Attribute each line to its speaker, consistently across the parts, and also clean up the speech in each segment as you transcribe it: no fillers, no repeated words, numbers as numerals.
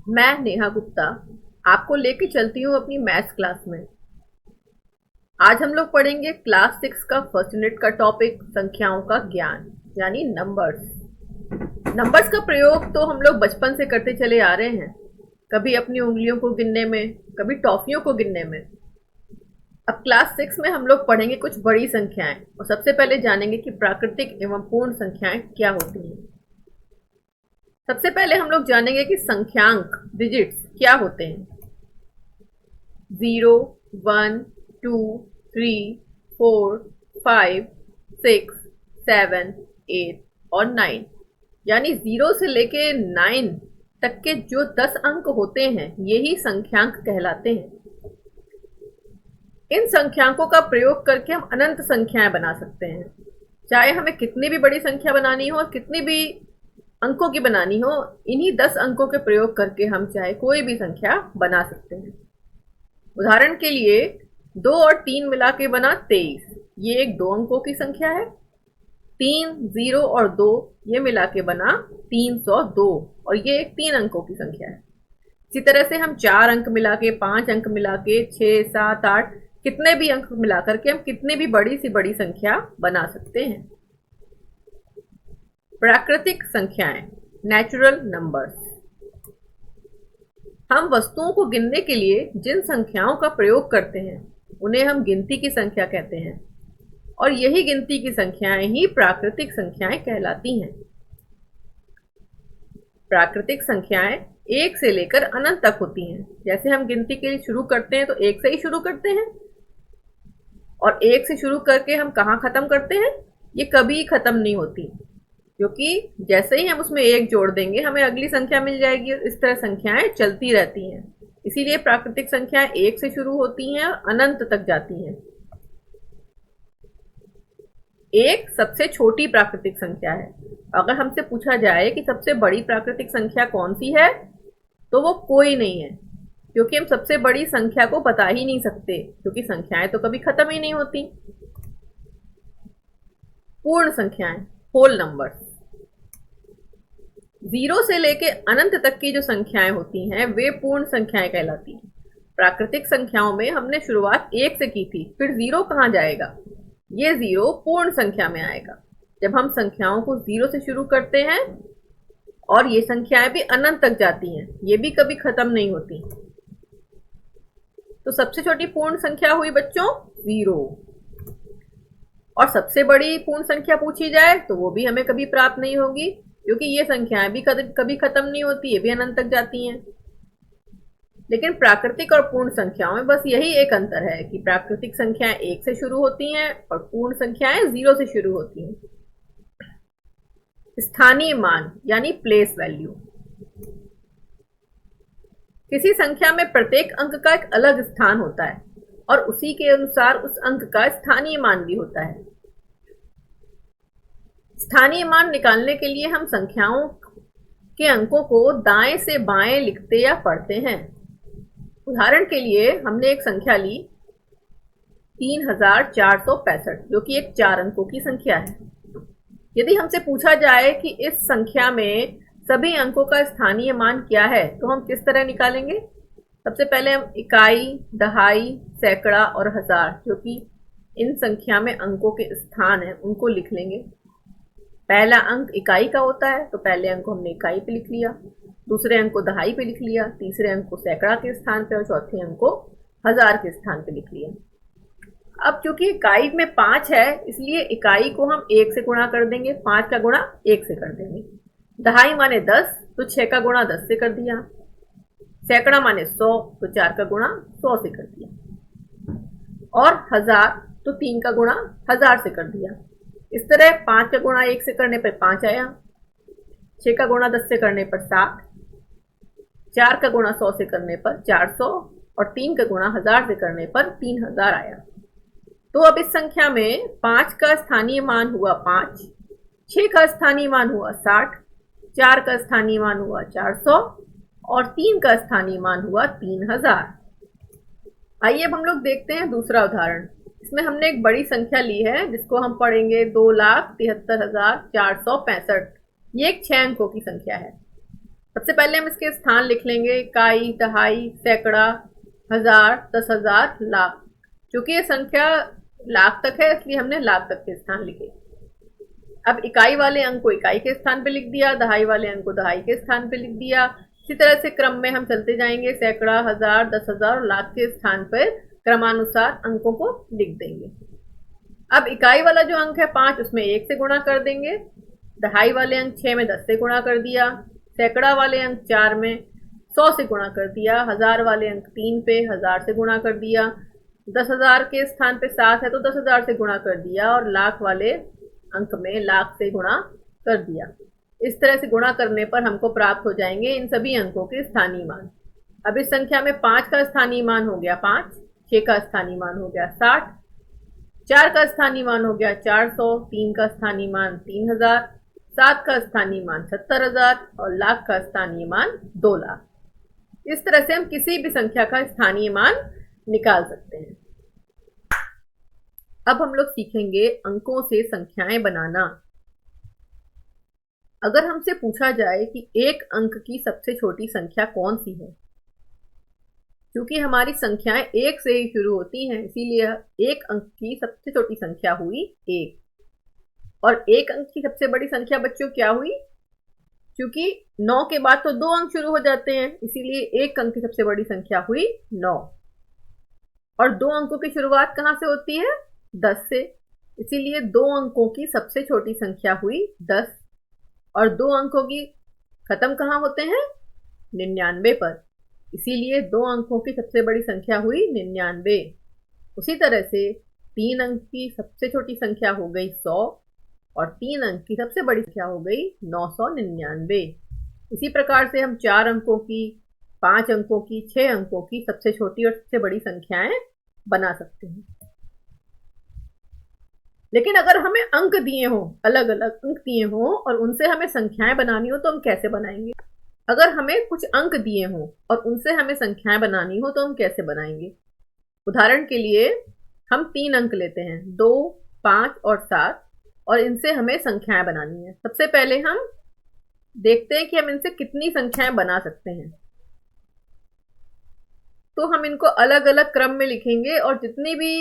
Speaker 1: मैं नेहा गुप्ता आपको लेके चलती हूँ अपनी मैथ्स क्लास में। आज हम लोग पढ़ेंगे क्लास 6 का फर्स्ट यूनिट का टॉपिक संख्याओं का ज्ञान यानी नंबर्स। नंबर्स का प्रयोग तो हम लोग बचपन से करते चले आ रहे हैं, कभी अपनी उंगलियों को गिनने में, कभी टॉफियों को गिनने में। अब क्लास 6 में हम लोग पढ़ेंगे कुछ बड़ी संख्याएं और सबसे पहले जानेंगे कि प्राकृतिक एवं पूर्ण संख्याएं क्या होती हैं। सबसे पहले हम लोग जानेंगे कि संख्यांक डिजिट्स क्या होते हैं। 0, 1, 2, 3, 4, 5, 6, 7, 8 और 9 यानी 0 से लेके 9 तक के जो 10 अंक होते हैं यही संख्यांक कहलाते हैं। इन संख्यांकों का प्रयोग करके हम अनंत संख्याएं बना सकते हैं। चाहे हमें कितनी भी बड़ी संख्या बनानी हो और कितनी भी अंकों की बनानी हो, इन्हीं 10 अंकों के प्रयोग करके हम चाहे कोई भी संख्या बना सकते हैं। उदाहरण के लिए 2 और 3 मिला के बना 23, ये एक 2 अंकों की संख्या है। 3, 0 और 2 ये मिला के बना 302 और ये एक 3 अंकों की संख्या है। इसी तरह से हम 4 अंक मिला के, 5 अंक मिला के, 6, 7, 8 कितने भी अंक मिला करके हम कितनी भी बड़ी सी बड़ी संख्या बना सकते हैं। प्राकृतिक संख्याएं नेचुरल नंबर्स। हम वस्तुओं को गिनने के लिए जिन संख्याओं का प्रयोग करते हैं उन्हें हम गिनती की संख्या कहते हैं और यही गिनती की संख्याएं ही प्राकृतिक संख्याएं कहलाती हैं। प्राकृतिक संख्याएं 1 से लेकर अनंत तक होती हैं। जैसे हम गिनती के लिए शुरू करते हैं तो 1 से ही शुरू करते हैं और 1 से शुरू करके हम कहाँ खत्म करते हैं, ये कभी खत्म नहीं होती, क्योंकि जैसे ही हम उसमें 1 जोड़ देंगे हमें अगली संख्या मिल जाएगी। इस तरह संख्याएं चलती रहती हैं। इसीलिए प्राकृतिक संख्याएं 1 से शुरू होती हैं और अनंत तक जाती हैं। 1 सबसे छोटी प्राकृतिक संख्या है। अगर हमसे पूछा जाए कि सबसे बड़ी प्राकृतिक संख्या कौन सी है, तो वो कोई नहीं है, क्योंकि हम सबसे बड़ी संख्या को बता ही नहीं सकते, क्योंकि संख्याएं तो कभी खत्म ही नहीं होती। पूर्ण संख्याएं होल नंबर्स। 0 से लेके अनंत तक की जो संख्याएं होती हैं वे पूर्ण संख्याएं कहलाती हैं। प्राकृतिक संख्याओं में हमने शुरुआत 1 से की थी, फिर 0 कहाँ जाएगा? ये 0 पूर्ण संख्या में आएगा। जब हम संख्याओं को 0 से शुरू करते हैं और ये संख्याएं भी अनंत तक जाती हैं, ये भी कभी खत्म नहीं होती। तो सबसे छोटी पूर्ण संख्या हुई बच्चों 0, और सबसे बड़ी पूर्ण संख्या पूछी जाए तो वो भी हमें कभी प्राप्त नहीं होगी, क्योंकि ये संख्याएं भी कभी खत्म नहीं होती, ये भी अनंत तक जाती हैं। लेकिन प्राकृतिक और पूर्ण संख्याओं में बस यही एक अंतर है कि प्राकृतिक संख्याएं 1 से शुरू होती हैं और पूर्ण संख्याएं 0 से शुरू होती हैं। स्थानीय मान यानी प्लेस वैल्यू। किसी संख्या में प्रत्येक अंक का एक अलग स्थान होता है और उसी के अनुसार उस अंक का स्थानीय मान भी होता है। स्थानीय मान निकालने के लिए हम संख्याओं के अंकों को दाएं से बाएं लिखते या पढ़ते हैं। उदाहरण के लिए हमने एक संख्या ली 3465, जो कि एक 4 अंकों की संख्या है। यदि हमसे पूछा जाए कि इस संख्या में सभी अंकों का स्थानीय मान क्या है, तो हम किस तरह निकालेंगे? सबसे पहले हम इकाई, दहाई, सैकड़ा और हजार, जो कि इन संख्या में अंकों के स्थान हैं, उनको लिख लेंगे। पहला अंक इकाई का होता है तो पहले अंक को हमने इकाई पे लिख लिया, दूसरे अंक को दहाई पे लिख लिया, तीसरे अंक को सैकड़ा के स्थान पे और चौथे अंक को हजार के स्थान पे लिख लिया। अब चूंकि इकाई में 5 है, इसलिए इकाई को हम 1 से गुणा कर देंगे, 5 का गुणा 1 से कर देंगे। दहाई माने 10 तो 6 का गुणा 10 से कर दिया। सैकड़ा माने 100 तो 4 का गुणा 100 से कर दिया। और हजार तो 3 का गुणा 1000 से कर दिया। इस तरह 5 का गुणा 1 से करने पर 5 आया, 6 का गुणा 10 से करने पर 7, 4 का गुणा 100 से करने पर 400 और 3 का गुणा 1000 से करने पर 3000 आया। तो अब इस संख्या में 5 का स्थानीय मान हुआ 5, 6 का स्थानीय मान हुआ 60, 4 का स्थानीय मान हुआ 400 और 3 का स्थानीय मान हुआ 3000। आइए अब हम लोग देखते हैं दूसरा उदाहरण। इसमें हमने एक बड़ी संख्या ली है जिसको हम पढ़ेंगे 2,73,465। ये एक 6 अंकों की संख्या है। सबसे पहले हम इसके स्थान लिख लेंगे, इकाई, दहाई, सैकड़ा, हजार, 10,000, लाख। क्योंकि ये संख्या लाख तक है इसलिए हमने लाख तक के स्थान लिखे। अब इकाई वाले अंक को इकाई के स्थान पे लिख दिया, दहाई वाले अंक को दहाई के स्थान पे लिख दिया। इसी तरह से क्रम में हम चलते जाएंगे, सैकड़ा, हजार, 10,000 और लाख के स्थान पर क्रमानुसार अंकों को लिख देंगे। अब इकाई वाला जो अंक है 5, उसमें 1 से गुणा कर देंगे। दहाई वाले अंक 6 में 10 से गुणा कर दिया। सैकड़ा वाले अंक 4 में 100 से गुणा कर दिया। हजार वाले अंक 3 पे 1000 से गुणा कर दिया। 10,000 के स्थान पे 7 है तो 10,000 से गुणा कर दिया। और लाख वाले अंक में लाख से गुणा कर दिया। इस तरह से गुणा करने पर हमको प्राप्त हो जाएंगे इन सभी अंकों के स्थानीय मान। अब इस संख्या में 5 का स्थानीय मान हो गया 5, 6 का स्थानीय मान हो गया 60, 4 का स्थानीय मान हो गया 400, 3 का स्थानीय मान 3,000, 7 का स्थानीय मान 70,000 और लाख का स्थानीय मान 2 लाख। इस तरह से हम किसी भी संख्या का स्थानीय मान निकाल सकते हैं। अब हम लोग सीखेंगे अंकों से संख्याएं बनाना। अगर हमसे पूछा जाए कि एक अंक की सबसे छोटी संख्या कौन सी है, क्योंकि हमारी संख्याएं 1 से ही शुरू होती हैं, इसीलिए एक अंक की सबसे छोटी संख्या हुई 1। और एक अंक की सबसे बड़ी संख्या बच्चों क्या हुई? क्योंकि 9 के बाद तो 2 अंक शुरू हो जाते हैं, इसीलिए एक अंक की सबसे बड़ी संख्या हुई 9। और 2 अंकों की शुरुआत कहां से होती है? 10 से, इसीलिए 2 अंकों की सबसे छोटी संख्या हुई 10। और 2 अंकों की खत्म कहां होते हैं? 99 पर, इसीलिए 2 अंकों की सबसे बड़ी संख्या हुई 99। उसी तरह से 3 अंक की सबसे छोटी संख्या हो गई 100 और 3 अंक की सबसे बड़ी संख्या हो गई 999। इसी प्रकार से हम 4 अंकों की, 5 अंकों की, 6 अंकों की सबसे छोटी और सबसे बड़ी संख्याएं बना सकते हैं। लेकिन अगर हमें अंक दिए हों, अलग अलग अंक दिए हों और उनसे हमें संख्याएं बनानी हो तो हम कैसे बनाएंगे? अगर हमें कुछ अंक दिए हों और उनसे हमें संख्याएं बनानी हो तो हम कैसे बनाएंगे? उदाहरण के लिए हम 3 अंक लेते हैं, 2, 5 और 7, और इनसे हमें संख्याएं बनानी है। सबसे पहले हम देखते हैं कि हम इनसे कितनी संख्याएं बना सकते हैं। तो हम इनको अलग अलग क्रम में लिखेंगे और जितनी भी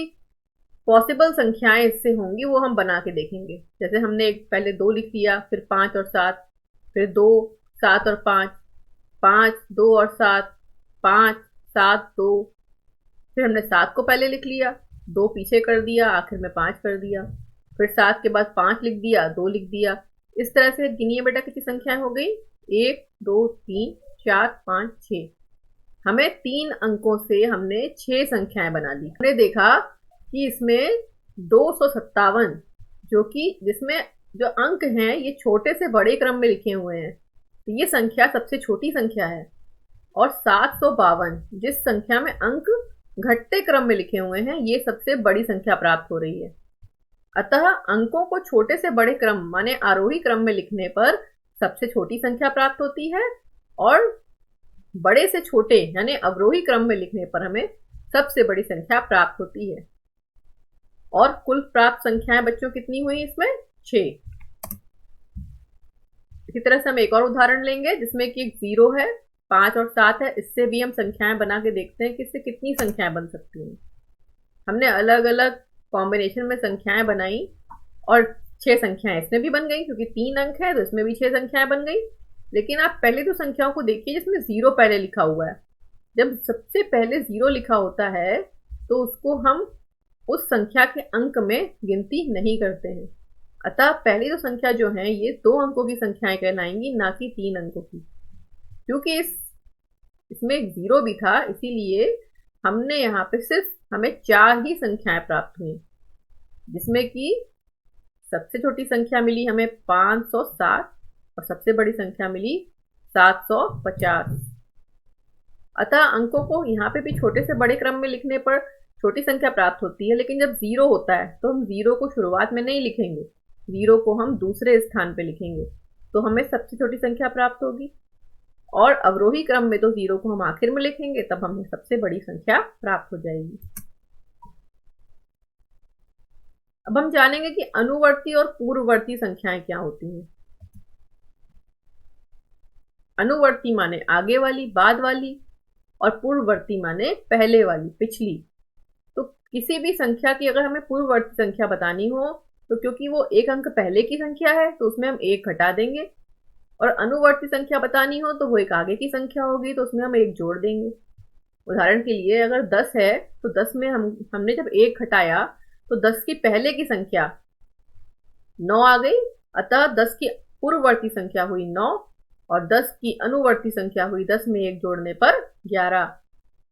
Speaker 1: पॉसिबल संख्याएं इससे होंगी वो हम बना के देखेंगे। जैसे हमने पहले 2 लिख लिया, फिर 5 और 7, फिर 2, 7 और 5, 5, 2 और 7, 5, 7, 2, फिर हमने 7 को पहले लिख लिया, 2 पीछे कर दिया, आखिर में 5 कर दिया, फिर 7 के बाद 5 लिख दिया, 2 लिख दिया। इस तरह से गिनिए बेटा कितनी संख्याएं हो गई? 1, 2, 3, 4, 5, 6। हमें 3 अंकों से हमने 6 संख्याएं बना ली। हमने देखा कि इसमें 257, जो कि जिसमें जो अंक हैं ये छोटे से बड़े क्रम में लिखे हुए हैं, तो ये संख्या सबसे छोटी संख्या है। और 752, जिस संख्या में अंक घटते क्रम में लिखे हुए हैं, ये सबसे बड़ी संख्या प्राप्त हो रही है। अतः अंकों को छोटे से बड़े क्रम माने आरोही क्रम में लिखने पर सबसे छोटी संख्या प्राप्त होती है और बड़े से छोटे यानी अवरोही क्रम में लिखने पर हमें सबसे बड़ी संख्या प्राप्त होती है। और कुल प्राप्त संख्याएं बच्चों कितनी हुई इसमें? 6। इसी तरह से हम एक और उदाहरण लेंगे जिसमें कि 0 है, 5 और 7 है। इससे भी हम संख्याएं बना के देखते हैं कि इससे कितनी संख्याएं बन सकती हैं। हमने अलग अलग कॉम्बिनेशन में संख्याएं बनाई और 6 संख्याएं इसमें भी बन गई, क्योंकि 3 अंक है तो इसमें भी 6 संख्याएं बन गई। लेकिन आप पहले तो संख्याओं को देखिए जिसमें 0 पहले लिखा हुआ है। जब सबसे पहले 0 लिखा होता है तो उसको हम उस संख्या के अंक में गिनती नहीं करते हैं। अतः पहली जो संख्या जो है ये 2 अंकों की संख्याएं कहलाएंगी, ना कि 3 अंकों की। क्योंकि इसमें 0 भी था, इसीलिए हमने यहाँ पे सिर्फ हमें 4 ही संख्याएं प्राप्त हुई, जिसमें कि सबसे छोटी संख्या मिली हमें 560 और सबसे बड़ी संख्या मिली 750। अतः अंकों को यहाँ पे भी छोटे से बड़े क्रम में लिखने पर छोटी संख्या प्राप्त होती है। लेकिन जब 0 होता है तो हम 0 को शुरुआत में नहीं लिखेंगे, 0 को हम दूसरे स्थान पे लिखेंगे, तो हमें सबसे छोटी संख्या प्राप्त होगी। और अवरोही क्रम में तो 0 को हम आखिर में लिखेंगे, तब हमें सबसे बड़ी संख्या प्राप्त हो जाएगी। अब हम जानेंगे कि अनुवर्ती और पूर्ववर्ती संख्याएं क्या होती हैं। अनुवर्ती माने आगे वाली, बाद वाली, और पूर्ववर्ती माने पहले वाली, पिछली। तो किसी भी संख्या की अगर हमें पूर्ववर्ती संख्या बतानी हो तो क्योंकि वो एक अंक पहले की संख्या है तो उसमें हम एक घटा देंगे, और अनुवर्ती संख्या बतानी हो तो वो एक आगे की संख्या होगी तो उसमें हम एक जोड़ देंगे। उदाहरण के लिए अगर 10 है तो 10 में हमने जब एक घटाया तो 10 की पहले की संख्या 9 आ गई, अतः 10 की पूर्ववर्ती संख्या हुई 9, और 10 की अनुवर्ती संख्या हुई 10 में एक जोड़ने पर 11।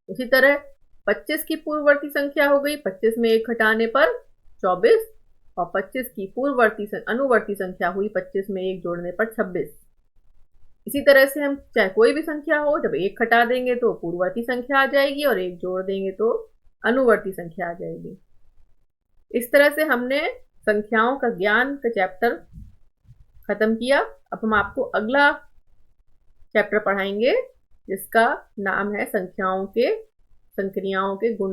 Speaker 1: उसी तरह 25 की पूर्ववर्ती संख्या हो गई 25 में एक घटाने पर 24, और 25 की अनुवर्ती संख्या हुई 25 में एक जोड़ने पर 26। इसी तरह से हम चाहे कोई भी संख्या हो, जब एक घटा देंगे तो पूर्ववर्ती संख्या आ जाएगी और एक जोड़ देंगे तो अनुवर्ती संख्या आ जाएगी। इस तरह से हमने संख्याओं का ज्ञान का चैप्टर खत्म किया। अब हम आपको अगला चैप्टर पढ़ाएंगे जिसका नाम है संख्याओं के संक्रियाओं के गुण।